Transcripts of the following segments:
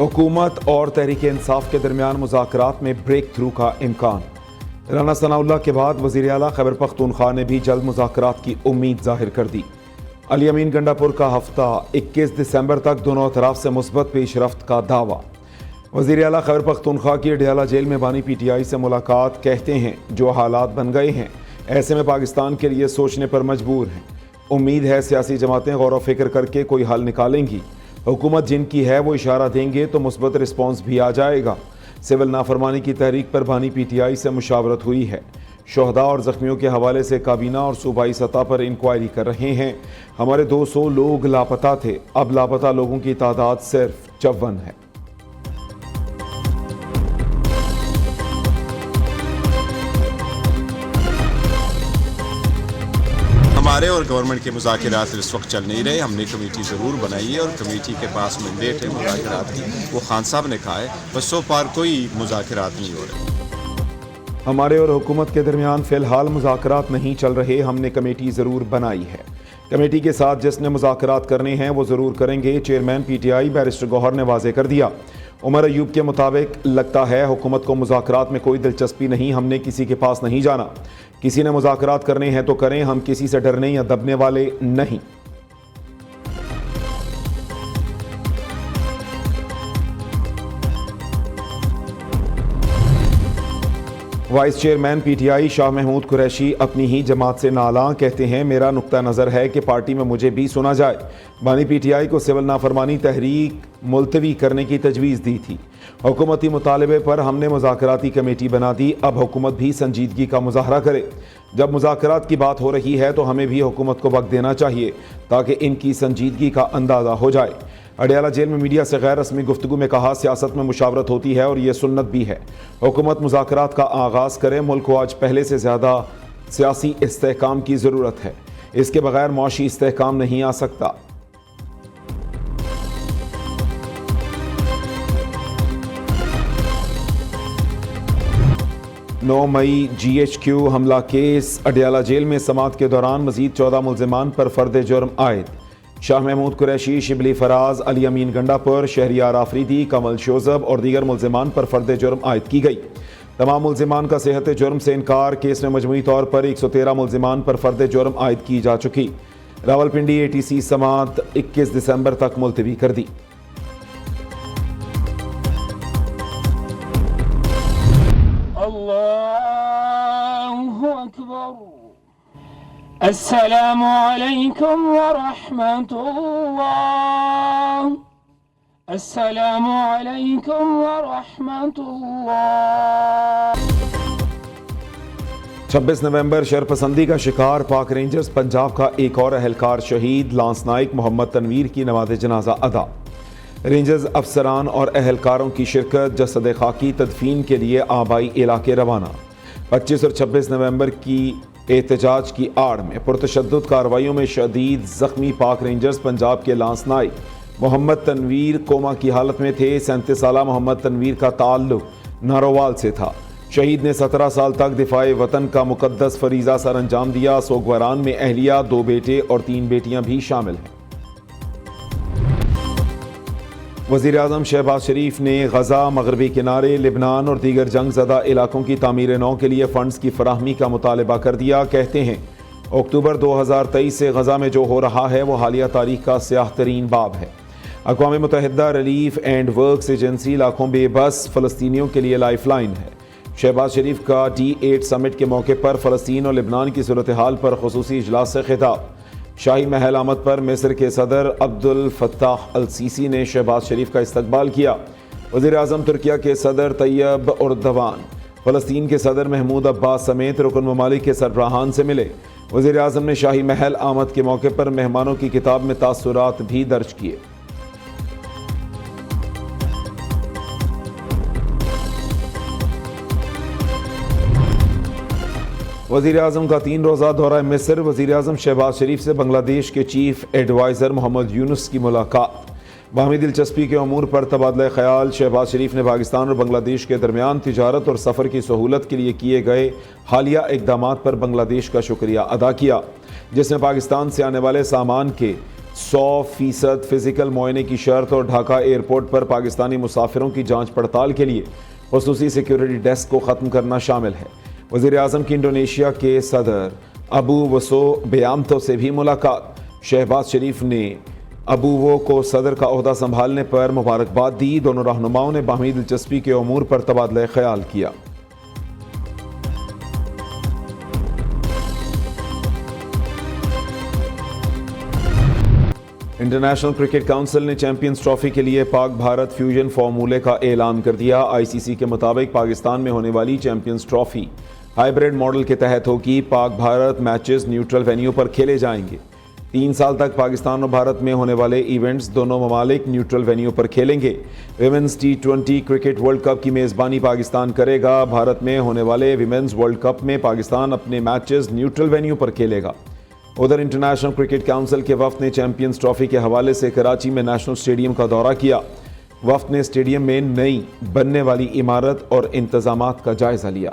हुकूमत और तहरीक इंसाफ के दरमियान मुज़ाकरात में ब्रेक थ्रू का इम्कान। राना सनाउल्लाह के बाद वज़ीर आला खैबर पख्तूनख्वा ने भी जल्द मुज़ाकरात की उम्मीद जाहिर कर दी। अली अमीन गंडापुर का हफ्ता 21 दिसंबर तक दोनों तरफ से मुस्बत पेशरफ्त का दावा। वज़ीर आला खैबर पख्तूनख्वा की अडयाला जेल में बानी PTI से मुलाकात। कहते हैं जो हालात बन गए हैं ऐसे में पाकिस्तान के लिए सोचने पर मजबूर हैं। उम्मीद है सियासी जमातें गौर व फिक्र करके कोई हल निकालेंगी। हुकूमत जिनकी है वो इशारा देंगे तो मुस्बत रिस्पॉन्स भी आ जाएगा। सिविल नाफरमानी की तहरीक पर बानी PTI से मुशावरत हुई है। शोहदा और ज़ख्मियों के हवाले से काबीना और सूबाई सतह पर इंक्वायरी कर रहे हैं। हमारे 200 लोग लापता थे, अब लापता लोगों की तादाद सिर्फ 54 है। हमारे और गवर्नमेंट के मुज़ाकरात इस वक्त चल नहीं रहे। हमने कमेटी ज़रूर बनाई है और कमेटी के पास मैंडेट है मुज़ाकरात की, वो खान साहब ने कहा है, बस सो पार कोई मुज़ाकरात नहीं हो रहे। हमारे और हुकूमत के दरमियान फ़िलहाल मुज़ाकरात नहीं चल रहे, हमने कमेटी ज़रूर बनाई है। कमेटी के साथ जिसने मुज़ाकरात करने हैं वो ज़रूर करेंगे। चेयरमैन PTI बैरिस्टर गौहर ने वाज़े कर दिया। उमर अयूब के मुताबिक लगता है हुकूमत को मुज़ाकरात में कोई दिलचस्पी नहीं, हमने किसी के पास नहीं जाना। किसी ने मुज़ाकरात करने हैं तो करें, हम किसी से डरने या दबने वाले नहीं। Vice chairman PTI Shah Mahmood Qureshi अपनी ही जमात से नाला। कहते हैं मेरा नुक्ता नज़र है कि पार्टी में मुझे भी सुना जाए। बानी PTI को सिविल नाफरमानी तहरीक मुलतवी करने की तजवीज़ दी थी। हुकूमती मुतालबे पर हमने मुज़ाकराती कमेटी बना दी। अब हुकूमत भी संजीदगी का मुजाहरा करे। जब मुज़ाकरात की बात हो रही है तो हमें भी हुकूमत को वक्त देना चाहिए ताकि इनकी संजीदगी का अंदाज़ा हो जाए। अडयाला जेल में मीडिया से गैर रस्मी गुफ्तगू में कहा सियासत में मुशावरत होती है और ये सुन्नत भी है। हुकूमत मुज़ाकरात का आगाज़ करे। मुल्क को आज पहले से ज़्यादा सियासी इस्तेहकाम की ज़रूरत है। इसके बगैर मुआशी इस्तेहकाम नहीं आ सकता। 9 मई GHQ हमला केस। अडयाला जेल में समात के दौरान मजीद 14 मुल्जिमान पर फर्द जुर्म आयद। शाह महमूद कुरैशी, शिबली फराज, अली अमीन गंडापुर, शहरियार आफरीदी, कमल शोजब और दीगर मुल्जिमान पर फर्द जुर्म आयद की गई। तमाम मुल्जिमान का सेहत जुर्म से इनकार। केस में मजमूई तौर पर 113 मुल्जिमान पर फर्द जुर्म आयद की जा चुकी। रावलपिंडी ATC समात 21 दिसंबर तक मुलतवी कर दी। अल्लाहु अकबर। अस्सलामु अलैकुम व रहमतुल्लाह। अस्सलामु अलैकुम व रहमतुल्लाह। 26 नवंबर शरपसंदी का शिकार पाक रेंजर्स पंजाब का एक और अहलकार शहीद। लांस नाइक मोहम्मद तनवीर की नमाज जनाजा अदा। रेंजर्स अफसरान और अहलकारों की शिरकत। जसद खाकी तदफीन के लिए आबाई इलाके रवाना। 25 और 26 नवंबर की एहतजाज की आड़ में पुरतशद्दुद कार्रवाइयों में शदीद जख्मी पाक रेंजर्स पंजाब के लांस नाइक मोहम्मद तनवीर कोमा की हालत में थे। 37 साला मोहम्मद तनवीर का ताल्लुक नारोवाल से था। शहीद ने 17 साल तक दिफाए वतन का मुकद्दस फरीज़ा सर अंजाम दिया। सोगवारान में अहलिया, 2 बेटे और 3 बेटियां भी शामिल हैं। वज़ीर आज़म शहबाज शरीफ ने गज़ा, मगरबी किनारे, लिबनान और दीगर जंग ज़दा इलाकों की तामीर नौ के लिए फ़ंड्स की फराहमी का मुतालबा कर दिया। कहते हैं अक्टूबर 2023 से गज़ा में जो हो रहा है वो हालिया तारीख का स्याह तरीन बाब है। अक़वाम मुत्तहिदा रिलीफ एंड वर्क्स एजेंसी लाखों बेबस फ़लस्तीनियों के लिए लाइफ लाइन है। शहबाज शरीफ का D8 समिट के मौके पर फ़लस्तीन और लिबनान की सूरत हाल पर ख़ुसूसी इजलास से खिताब। शाही महल आमद पर मिस्र के सदर अब्दुल फत्ताह अल सीसी ने शहबाज शरीफ का इस्तकबाल किया। वज़ीर आज़म तुर्किया के सदर तैयब उर्दवान, फ़लस्तीन के सदर महमूद अब्बास समेत रुकन ममालिक के सरबराहान से मिले। वज़ीर आज़म ने शाही महल आमद के मौके पर मेहमानों की किताब में तासुरात भी दर्ज किए। वज़ीर आज़म का 3 रोज़ा दौरा मिस्र। वज़ीर आज़म शहबाज शरीफ से बांग्लादेश के चीफ एडवाइज़र मोहम्मद यूनुस की मुलाकात। बाहमी दिलचस्पी के अमूर पर तबादला ख्याल। शहबाज शरीफ ने पाकिस्तान और बांग्लादेश के दरमियान तिजारत और सफ़र की सहूलत के लिए किए गए हालिया इक़दामात पर बांग्लादेश का शुक्रिया अदा किया, जिसमें पाकिस्तान से आने वाले सामान के 100% फिजिकल मुआयने की शर्त और ढाका एयरपोर्ट पर पाकिस्तानी मुसाफिरों की जांच पड़ताल के लिए खुसूसी सिक्योरिटी डेस्क को ख़त्म करना शामिल है। वज़ीर आज़म की इंडोनेशिया के सदर अबू वसो बेयामतो से भी मुलाकात। शहबाज शरीफ ने अबूवो को सदर का ओहदा संभालने पर मुबारकबाद दी। दोनों रहनुमाओं ने बाहमी दिलचस्पी के उमूर पर तबादला ख्याल किया। इंटरनेशनल क्रिकेट काउंसिल ने चैंपियंस ट्रॉफी के लिए पाक भारत फ्यूजन फार्मूले का ऐलान कर दिया। आईसीसी के मुताबिक पाकिस्तान में होने वाली चैंपियंस ट्रॉफी हाइब्रिड मॉडल के तहत होगी। Pak Bharat matches neutral venue पर खेले जाएंगे। 3 साल तक पाकिस्तान और भारत में होने वाले इवेंट्स दोनों ममालिक न्यूट्रल वेन्यू पर खेलेंगे। Women's T20 cricket world cup की मेज़बानी पाकिस्तान करेगा। भारत में होने वाले विमेंस वर्ल्ड कप में पाकिस्तान अपने मैचेस न्यूट्रल वेन्यू पर खेलेगा। उधर इंटरनेशनल क्रिकेट काउंसिल के वफ्द ने चैंपियंस ट्रॉफी के हवाले से कराची में नेशनल स्टेडियम का दौरा किया। वफ्द ने स्टेडियम में नई बनने वाली इमारत और इंतजामात का जायजा लिया।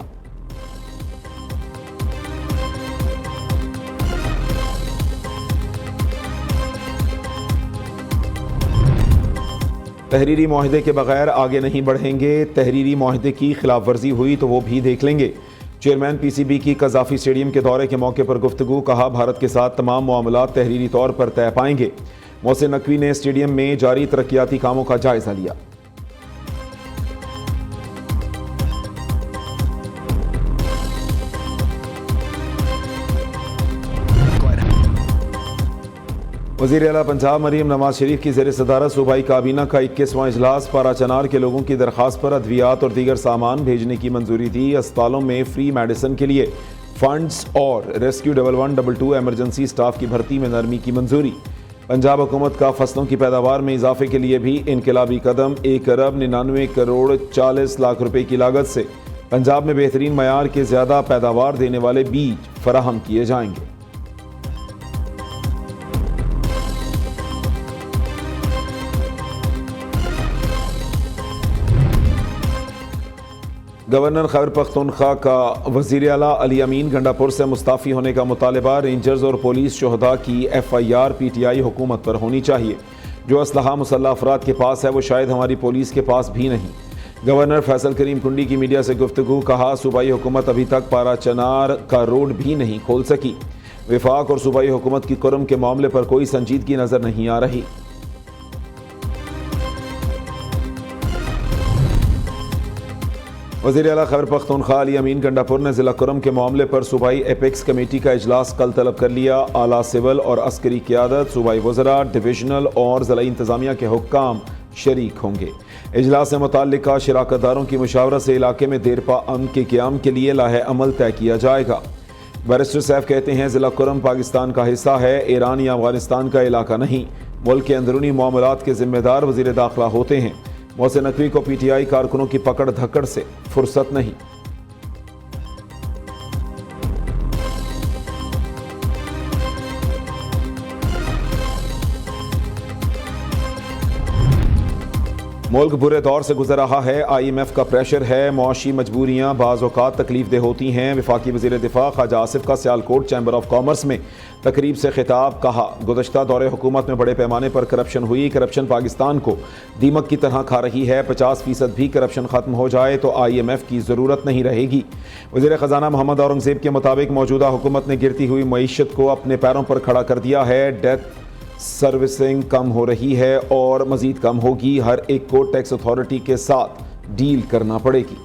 तहरीरी मुआहदे के बगैर आगे नहीं बढ़ेंगे। तहरीरी मुआहदे की खिलाफ वर्जी हुई तो वो भी देख लेंगे। चेयरमैन पीसीबी की कज़ाफ़ी स्टेडियम के दौरे के मौके पर गुफ्तगू। कहा, भारत के साथ तमाम मामलात तहरीरी तौर पर तय पाएंगे। मोहसिन नकवी ने स्टेडियम में जारी तरक्याती कामों का जायजा लिया। वज़ीर आला पंजाब मरीम नवाज शरीफ की ज़ेर सदारत सूबाई काबीना का 21वां इजलास। पारा चनार के लोगों की दरख्वास्त पर अद्वियात और दीगर सामान भेजने की मंजूरी दी। अस्पतालों में फ्री मेडिसिन के लिए फंड्स और रेस्क्यू 1122 एमरजेंसी स्टाफ की भर्ती में नरमी की मंजूरी। पंजाब हुकूमत का फसलों की पैदावार में इजाफे के लिए भी इनकलाबी कदम। 1 अरब 99 करोड़ 40 लाख रुपए की लागत से पंजाब में बेहतरीन मयार के ज़्यादा पैदावार देने वाले बीज फराहम किए जाएंगे। गवर्नर खैबर पख्तूनख्वा का वज़ीर आला अली अमीन गंडापुर से मुस्ताफ़ी होने का मुतालबा। रेंजर्स और पुलिस शोहदा की FIR PTI हुकूमत पर होनी चाहिए। जो असलहा मुसल्लह अफराद के पास है वो शायद हमारी पुलिस के पास भी नहीं। गवर्नर फैसल करीम कुंडी की मीडिया से गुफ्तगू। कहा, सूबाई हुकूमत अभी तक पारा चनार का रोड भी नहीं खोल सकी। विफाक और सूबाई हुकूमत की कुर्म के मामले पर कोई संजीदगी नज़र नहीं आ रही। वज़ीर आला खैबर पख्तूनख्वा अली अमीन गंडापुर ने ज़िला कुरम के मामले पर सूबाई एपेक्स कमेटी का इजलास कल तलब कर लिया। आला सिविल और अस्करी क़यादत, सूबाई वज़रा, डिविजनल और ज़िला इंतज़ामिया के हुक्काम शरीक होंगे। इजलास से मुताल्लिका शराकतदारों की मुशावरत से इलाके में देरपा अमन के क़याम के लिए लाहे अमल तय किया जाएगा। बैरिस्टर सैफ कहते हैं, ज़िला कुरम पाकिस्तान का हिस्सा है, ईरान या अफगानिस्तान का इलाका नहीं। मुल्क के अंदरूनी मामलात के ज़िम्मेदार वज़ीर दाखिला होते हैं। मोहसिन नकवी को PTI कारकुनों की पकड़ धक्कड़ से फुर्सत नहीं। मुल्क बुरे दौर से गुजर रहा है। IMF का प्रेशर है। मुआशी मजबूरियाँ बाज़ औक़ात तकलीफ दे होती हैं। वफाकी वज़ीर दिफा ख्वाजा आसिफ का सियालकोट चैम्बर ऑफ कॉमर्स में तकरीब से खिताब। कहा, गुज़श्ता दौरे हुकूमत में बड़े पैमाने पर करप्शन हुई। करप्शन पाकिस्तान को दीमक की तरह खा रही है। 50% भी करप्शन ख़त्म हो जाए तो IMF की ज़रूरत नहीं रहेगी। वज़ीर ख़जाना मोहम्मद औरंगज़ेब के मुताबिक मौजूदा हुकूमत ने गिरती हुई मईशत को अपने पैरों पर खड़ा कर दिया है। डेथ सर्विसिंग कम हो रही है और मज़ीद कम होगी। हर एक को टैक्स अथॉरिटी के साथ डील करना पड़ेगी।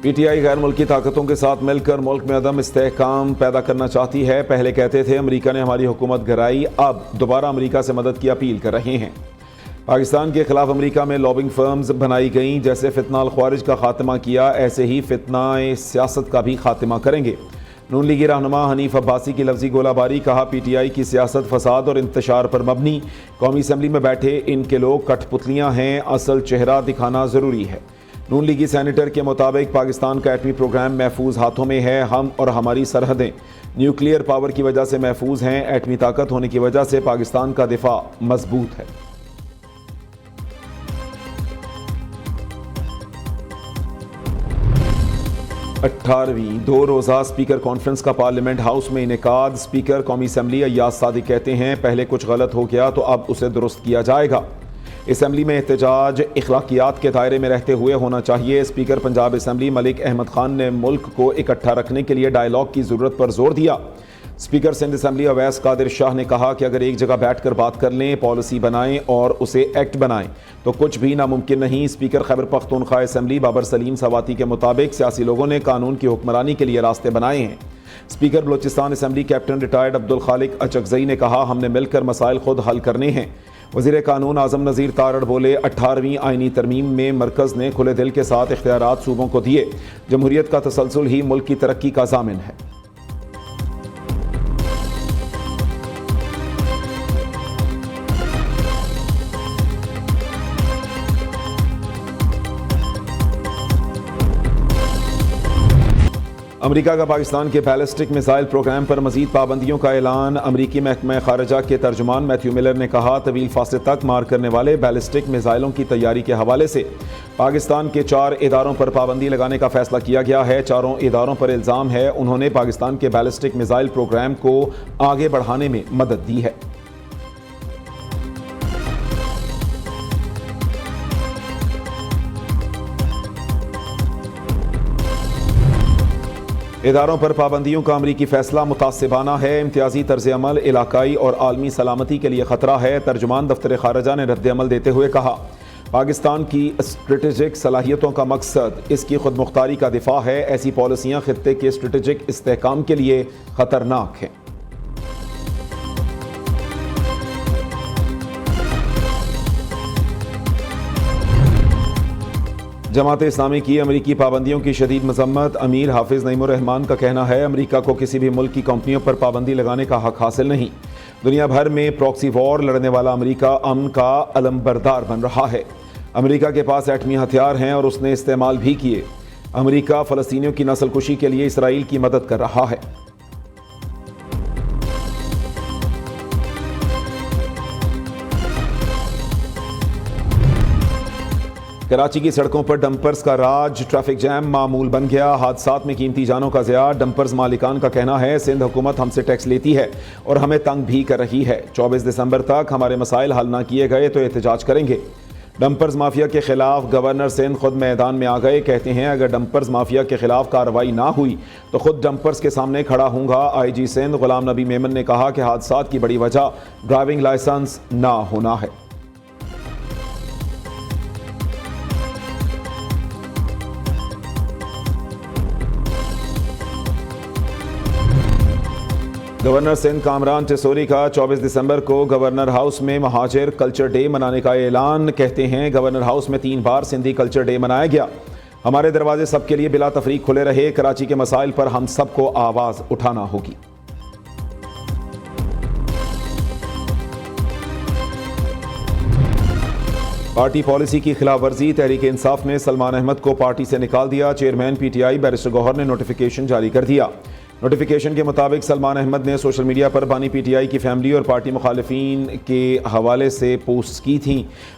PTI गैर मुल्की ताकतों के साथ मिलकर मुल्क में अदम इस्तेहकाम पैदा करना चाहती है। पहले कहते थे अमेरिका ने हमारी हुकूमत गिराई, अब दोबारा अमेरिका से मदद की अपील कर रहे हैं। पाकिस्तान के खिलाफ अमेरिका में लॉबिंग फर्म्स बनाई गईं। जैसे फितना अल ख्वारिज का खात्मा किया, ऐसे ही फितना सियासत का भी खात्मा करेंगे। नून लीगी रहनुमा हनीफ अब्बासी की लफ्जी गोलाबारी। कहा, PTI की सियासत फसाद और इंतशार पर मबनी। कौमी असम्बली में बैठे इनके लोग कठपुतलियाँ हैं, असल चेहरा दिखाना ज़रूरी है। नून लीगी सेनेटर के मुताबिक पाकिस्तान का एटमी प्रोग्राम महफूज हाथों में है। हम और हमारी सरहदें न्यूक्लियर पावर की वजह से महफूज हैं। एटमी ताकत होने की वजह से पाकिस्तान का दिफा मजबूत है। 18वीं 2 रोज़ा स्पीकर कॉन्फ्रेंस का पार्लियामेंट हाउस में इनेकाद। स्पीकर कौमी असम्बली अय्याज सादिक कहते हैं पहले कुछ गलत हो गया तो अब उसे दुरुस्त किया जाएगा। असम्बली में एहतजाज इखलाकियात के दायरे में रहते हुए होना चाहिए। स्पीकर पंजाब असम्बली मलिक अहमद खान ने मुल्क को इकट्ठा रखने के लिए डायलॉग की ज़रूरत पर जोर दिया। स्पीकर सिंध असम्बली अवैस कादिर शाह ने कहा कि अगर एक जगह बैठकर बात कर लें, पॉलिसी बनाएं और उसे एक्ट बनाएं तो कुछ भी नामुमकिन नहीं। स्पीकर खैबर पख्तूनख्वा असम्बली बाबर सलीम सवाती के मुताबिक सियासी लोगों ने कानून की हुक्मरानी के लिए रास्ते बनाए हैं। Speaker Balochistan assembly captain retired Abdul Khaliq Achakzai ने कहा हमने मिलकर मसाइल खुद हल करने हैं। वज़ीर कानून आज़म नज़ीर तारड़ बोले 18वीं आइनी तरमीम में मरकज़ ने खुले दिल के साथ इख्तियारात सूबों को दिए। जमहूरियत का तसलसल ही मुल्क की तरक्की का ज़ामिन है। अमरीका का पाकिस्तान के बैलिस्टिक मिसाइल प्रोग्राम पर मजीद पाबंदियों का ऐलान। अमरीकी महकमा खारजा के तर्जुमान मैथ्यू मिलर ने कहा तवील फासले तक मार करने वाले बैलिस्टिक मिसाइलों की तैयारी के हवाले से पाकिस्तान के 4 इदारों पर पाबंदी लगाने का फैसला किया गया है। 4 इदारों पर इल्ज़ाम है उन्होंने पाकिस्तान के बैलिस्टिक मिसाइल प्रोग्राम को आगे बढ़ाने में मदद दी है। इदारों पर पाबंदियों का अमरीकी फैसला मुतासिबाना है। इम्तियाजी तर्ज अमल इलाकाई और आलमी सलामती के लिए ख़तरा है। तर्जुमान दफ्तर खारजा ने रद्द अमल देते हुए कहा पाकिस्तान की स्ट्रेटेजिक सलाहियतों का मकसद इसकी खुद मुख्तारी का दिफा है। ऐसी पॉलिसियाँ खित्ते के स्ट्रेटेजिक इस्तेहकाम के लिए ख़तरनाक हैं। जमात इस्लामी की अमरीकी पाबंदियों की शदीद मजम्मत। अमीर हाफिज नईमुर रहमान का कहना है अमरीका को किसी भी मुल्क की कंपनियों पर पाबंदी लगाने का हक हासिल नहीं। दुनिया भर में प्रॉक्सी वॉर लड़ने वाला अमरीका अमन का अलमबरदार बन रहा है। अमरीका के पास एटमी हथियार हैं और उसने इस्तेमाल भी किए। अमरीका फ़लस्तीनियों की नस्लकुशी के लिए इसराइल की मदद कर रहा है। कराची की सड़कों पर डंपर्स का राज। ट्रैफिक जैम मामूल बन गया। हादसात में कीमती जानों का ज़िया। डंपर्स मालिकान का कहना है सिंध हुकूमत हमसे टैक्स लेती है और हमें तंग भी कर रही है। 24 दिसंबर तक हमारे मसाइल हल ना किए गए तो एहतजाज करेंगे। डंपर्स माफिया के खिलाफ गवर्नर सिंध खुद मैदान में आ गए। कहते हैं अगर डंपर्स माफिया के खिलाफ कार्रवाई ना हुई तो खुद डंपर्स के सामने खड़ा हूँगा। IG सिंध गुलाम नबी मेमन ने कहा कि हादसात की बड़ी वजह ड्राइविंग लाइसेंस ना होना है। गवर्नर सिंध कामरान टिसोरी का 24 दिसंबर को गवर्नर हाउस में महाजिर कल्चर डे मनाने का ऐलान। कहते हैं गवर्नर हाउस में 3 बार सिंधी कल्चर डे मनाया गया। हमारे दरवाजे सबके लिए बिला तफरीक खुले रहे। कराची के मसाइल पर हम सबको आवाज़ उठाना होगी। पार्टी पॉलिसी की खिलाफ वर्जी। तहरीक इंसाफ ने सलमान अहमद को पार्टी से निकाल दिया। चेयरमैन PTI बैरिस्टर गौहर ने नोटिफिकेशन जारी कर दिया। नोटिफिकेशन के मुताबिक सलमान अहमद ने सोशल मीडिया पर बानी PTI की फैमिली और पार्टी मुखालिफिन के हवाले से पोस्ट की थी।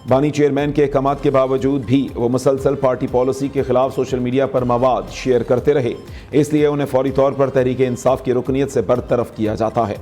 बानी चेयरमैन के अहकामात के बावजूद भी वो मुसलसल पार्टी पॉलिसी के खिलाफ सोशल मीडिया पर मवाद शेयर करते रहे, इसलिए उन्हें फौरी तौर पर तहरीक इंसाफ की रुकनीत से बरतरफ किया जाता है।